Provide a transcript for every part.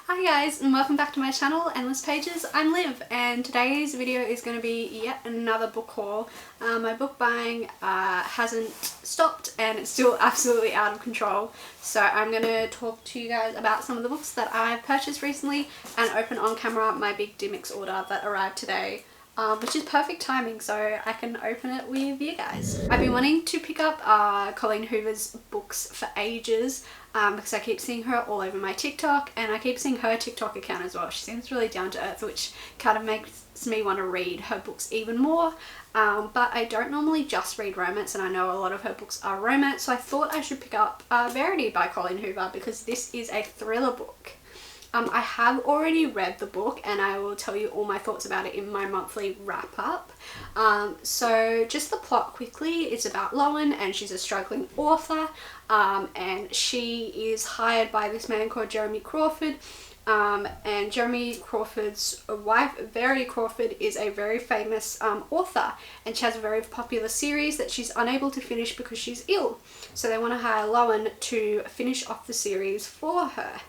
Hi guys, and welcome back to my channel, Endless Pages. I'm Liv, and today's video is going to be yet another book haul. My book buying hasn't stopped and it's still absolutely out of control. So I'm going to talk to you guys about some of the books that I've purchased recently and open on camera my big DMX order that arrived today. Which is perfect timing so I can open it with you guys. I've been wanting to pick up Colleen Hoover's books for ages because I keep seeing her all over my TikTok, and I keep seeing her TikTok account as well. She seems really down to earth, which kind of makes me want to read her books even more. But I don't normally just read romance, and I know a lot of her books are romance, so I thought I should pick up Verity by Colleen Hoover because this is a thriller book. I have already read the book and I will tell you all my thoughts about it in my monthly wrap up. So just the plot quickly, it's about Lowen, and she's a struggling author, and she is hired by this man called Jeremy Crawford, and Jeremy Crawford's wife, Verity Crawford, is a very famous author, and she has a very popular series that she's unable to finish because she's ill. So they want to hire Lowen to finish off the series for her.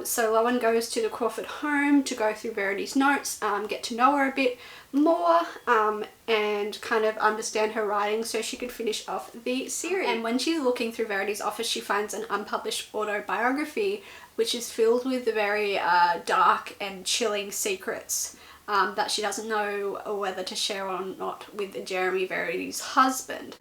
So Lowen goes to the Crawford home to go through Verity's notes, get to know her a bit more, and kind of understand her writing so she could finish off the series. And when she's looking through Verity's office, she finds an unpublished autobiography which is filled with very dark and chilling secrets that she doesn't know whether to share or not with Jeremy, Verity's husband.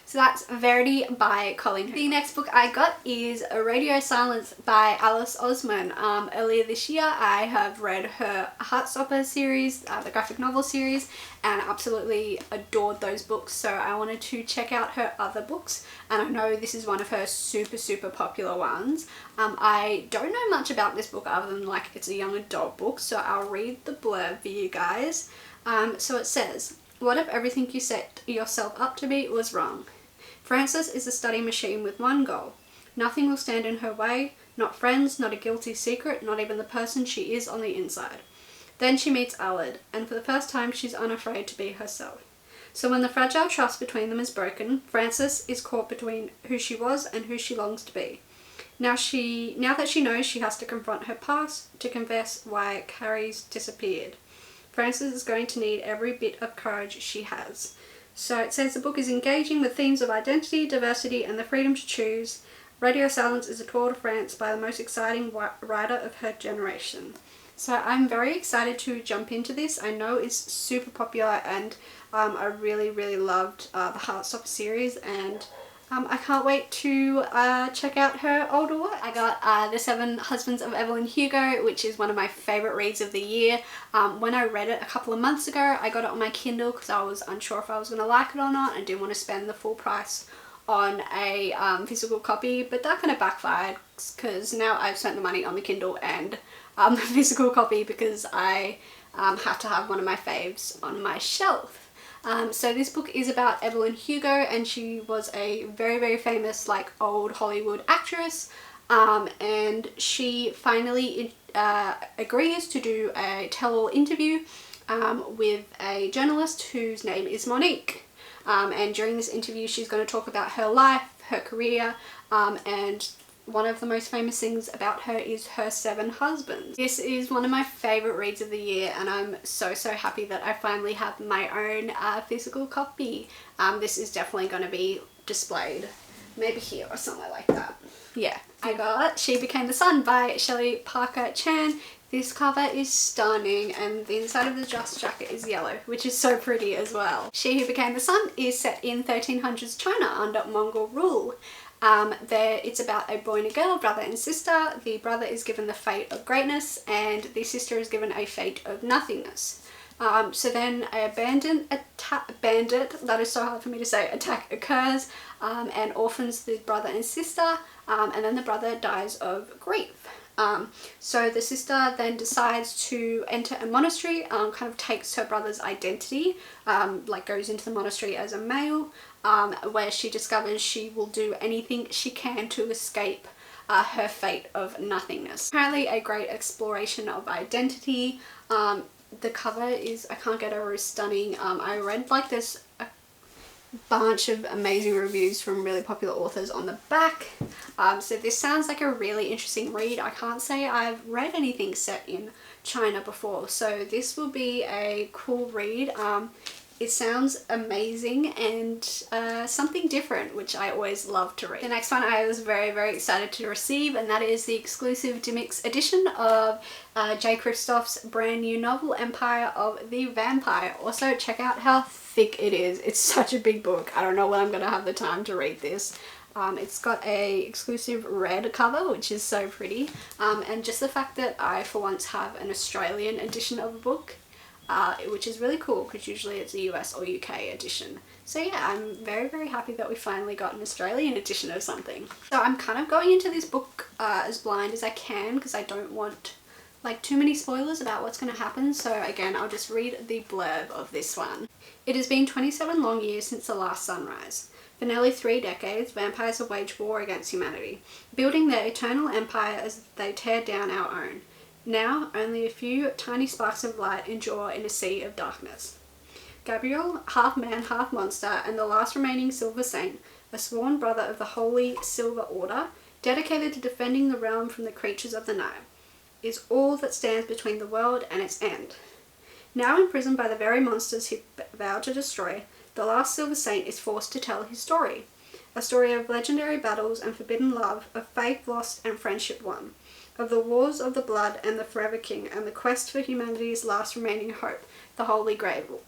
So that's Verity by Colleen Hoover. The next book I got is Radio Silence by Alice Osman. Earlier this year I have read her Heartstopper series, the graphic novel series, and absolutely adored those books, so I wanted to check out her other books, and I know this is one of her super popular ones. I don't know much about this book other than like it's a young adult book, so I'll read the blurb for you guys. So it says, "What if everything you set yourself up to be was wrong? Frances is a study machine with one goal. Nothing will stand in her way, not friends, not a guilty secret, not even the person she is on the inside. Then she meets Allard, and for the first time she's unafraid to be herself. So when the fragile trust between them is broken, Frances is caught between who she was and who she longs to be. Now that she knows she has to confront her past, to confess why Carrie's disappeared. Frances is going to need every bit of courage she has." So it says the book is engaging with themes of identity, diversity, and the freedom to choose. Radio Silence is a tour de France by the most exciting writer of her generation. So I'm very excited to jump into this. I know it's super popular, and I really loved the Heartstopper series, and I can't wait to check out her older work. I got The Seven Husbands of Evelyn Hugo, which is one of my favourite reads of the year. When I read it a couple of months ago, I got it on my Kindle because I was unsure if I was going to like it or not. I didn't want to spend the full price on a physical copy, but that kind of backfired because now I've spent the money on the Kindle and the physical copy because I have to have one of my faves on my shelf. So this book is about Evelyn Hugo, and she was a very famous like old Hollywood actress, and she finally agrees to do a tell-all interview with a journalist whose name is Monique, and during this interview she's going to talk about her life, her career, and one of the most famous things about her is her 7 husbands. This is one of my favourite reads of the year, and I'm so happy that I finally have my own physical copy. This is definitely going to be displayed maybe here or somewhere like that. Yeah, I got She Became the Sun by Shelley Parker Chan. This cover is stunning, and the inside of the dust jacket is yellow, which is so pretty as well. She Who Became the Sun is set in 1300s China under Mongol rule. It's about a boy and a girl, brother and sister. The brother is given the fate of greatness and the sister is given a fate of nothingness. So then a bandit, that is so hard for me to say, attack occurs and orphans the brother and sister, and then the brother dies of grief. So the sister then decides to enter a monastery, kind of takes her brother's identity, like goes into the monastery as a male, where she discovers she will do anything she can to escape her fate of nothingness. Apparently a great exploration of identity. The cover is, I can't get over, is stunning. I read like there's bunch of amazing reviews from really popular authors on the back. So this sounds like a really interesting read. I can't say I've read anything set in China before, so this will be a cool read. It sounds amazing and something different, which I always love to read. The next one I was very excited to receive, and that is the exclusive Demix edition of J. Kristoff's brand new novel, Empire of the Vampire. Also, check out how thick it is. It's such a big book. I don't know when I'm going to have the time to read this. It's got a exclusive red cover, which is so pretty, and just the fact that I for once have an Australian edition of a book, which is really cool because usually it's a US or UK edition. So yeah, I'm very happy that we finally got an Australian edition of something. So I'm kind of going into this book as blind as I can because I don't want like too many spoilers about what's going to happen. So again, I'll just read the blurb of this one. It has been 27 long years since the last sunrise. For nearly 3 decades, vampires have waged war against humanity, building their eternal empire as they tear down our own. Now, only a few tiny sparks of light endure in a sea of darkness. Gabriel, half man, half monster, and the last remaining Silver Saint, a sworn brother of the Holy Silver Order, dedicated to defending the realm from the creatures of the night, is all that stands between the world and its end. Now imprisoned by the very monsters he vowed to destroy, the last Silver Saint is forced to tell his story. A story of legendary battles and forbidden love, of faith lost and friendship won, of the wars of the blood and the forever king, and the quest for humanity's last remaining hope, the Holy Grail.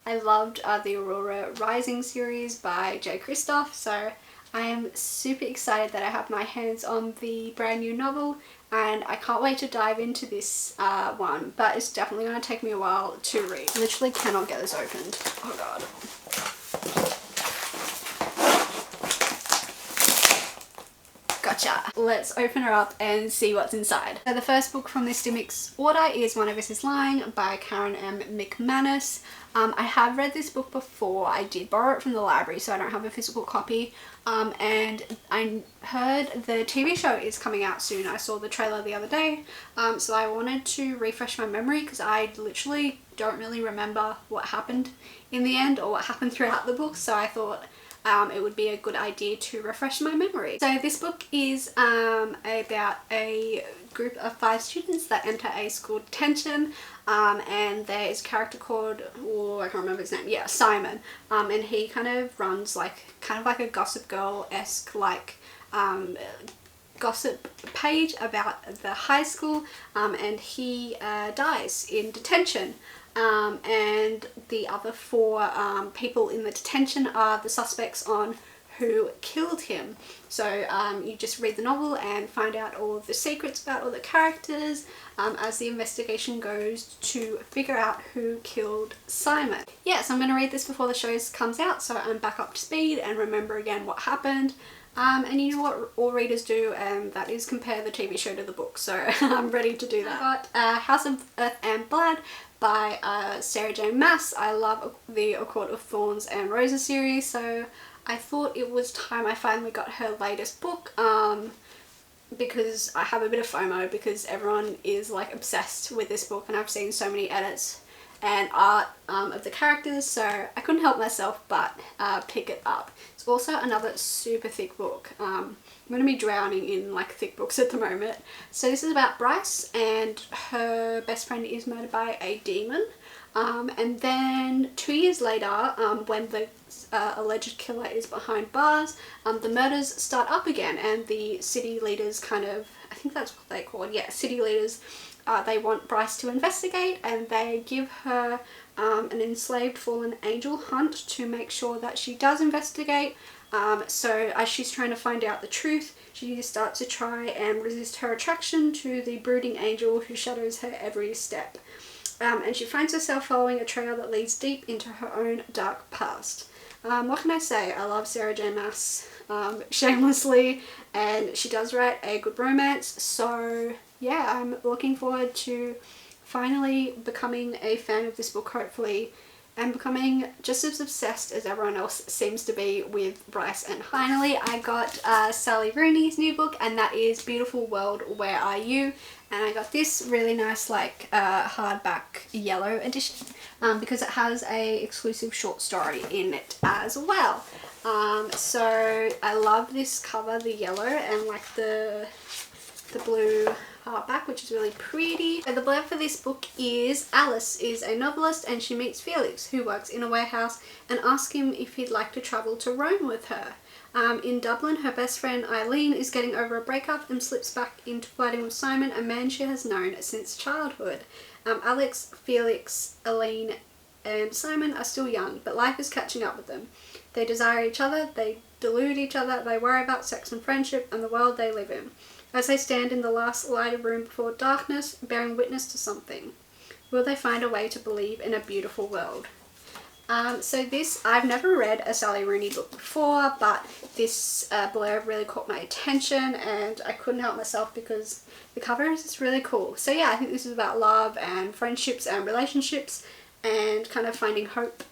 I loved the Aurora Rising series by J. Kristoff, so I am super excited that I have my hands on the brand new novel, and I can't wait to dive into this one, but it's definitely going to take me a while to read. I literally cannot get this opened. Oh god. Gotcha. Let's open her up and see what's inside. So the first book from this Demix order is One of Us is Lying by Karen M. McManus. I have read this book before. I did borrow it from the library, so I don't have a physical copy. And I heard the TV show is coming out soon. I saw the trailer the other day, so I wanted to refresh my memory because I literally don't really remember what happened in the end or what happened throughout the book, so I thought it would be a good idea to refresh my memory. So this book is about a group of 5 students that enter a school detention, and there is a character called, oh I can't remember his name, yeah, Simon, and he kind of runs kind of like a Gossip Girl-esque gossip page about the high school, and he dies in detention. And the other 4 people in the detention are the suspects on who killed him. So you just read the novel and find out all of the secrets about all the characters as the investigation goes to figure out who killed Simon. Yeah, so I'm going to read this before the show comes out so I'm back up to speed and remember again what happened. And you know what all readers do, and that is compare the TV show to the book, so I'm ready to do that. I got House of Earth and Blood by Sarah J. Maas. I love the A Court of Thorns and Roses series, so I thought it was time I finally got her latest book, because I have a bit of FOMO because everyone is like obsessed with this book and I've seen so many edits and art of the characters, so I couldn't help myself but pick it up. It's also another super thick book. I'm going to be drowning in like thick books at the moment. So this is about Bryce, and her best friend is murdered by a demon, and then 2 years later, when the alleged killer is behind bars, the murders start up again, and the city leaders kind of, I think that's what they call it, yeah, city leaders, they want Bryce to investigate, and they give her an enslaved fallen angel hunt to make sure that she does investigate. So as she's trying to find out the truth, she starts to try and resist her attraction to the brooding angel who shadows her every step. And she finds herself following a trail that leads deep into her own dark past. What can I say? I love Sarah J. Maas shamelessly, and she does write a good romance, so yeah, I'm looking forward to finally becoming a fan of this book, hopefully, and becoming just as obsessed as everyone else seems to be with Bryce. And finally I got Sally Rooney's new book, and that is Beautiful World, Where Are You? And I got this really nice like hardback yellow edition because it has a exclusive short story in it as well. So I love this cover, the yellow, and like the blue hardback, which is really pretty. So the blurb for this book is: Alice is a novelist and she meets Felix, who works in a warehouse, and asks him if he'd like to travel to Rome with her. In Dublin, her best friend Eileen is getting over a breakup and slips back into flirting with Simon, a man she has known since childhood. Alex, Felix, Eileen and Simon are still young, but life is catching up with them. They desire each other, they delude each other, they worry about sex and friendship and the world they live in. As they stand in the last lighted room before darkness, bearing witness to something, will they find a way to believe in a beautiful world? So this, I've never read a Sally Rooney book before, but this blurb really caught my attention and I couldn't help myself because the cover is just really cool. So yeah, I think this is about love and friendships and relationships and kind of finding hope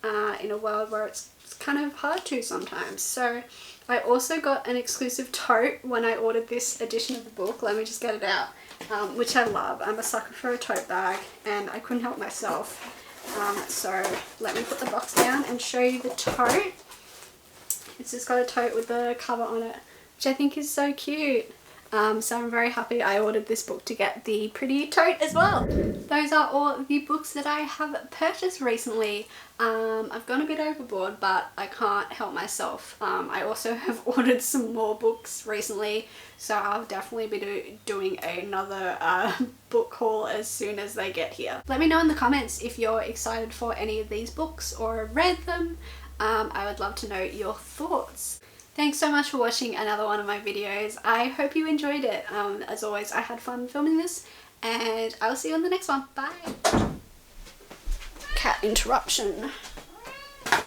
in a world where it's kind of hard to sometimes. So I also got an exclusive tote when I ordered this edition of the book. Let me just get it out, which I love. I'm a sucker for a tote bag and I couldn't help myself. So let me put the box down and show you the tote. It's just got a tote with the cover on it, which I think is so cute. So I'm very happy I ordered this book to get the pretty tote as well. Those are all the books that I have purchased recently. I've gone a bit overboard, but I can't help myself. I also have ordered some more books recently, so I'll definitely be doing another book haul as soon as they get here. Let me know in the comments if you're excited for any of these books or read them. I would love to know your thoughts. Thanks so much for watching another one of my videos. I hope you enjoyed it. As always, I had fun filming this, and I'll see you on the next one. Bye! Cat interruption.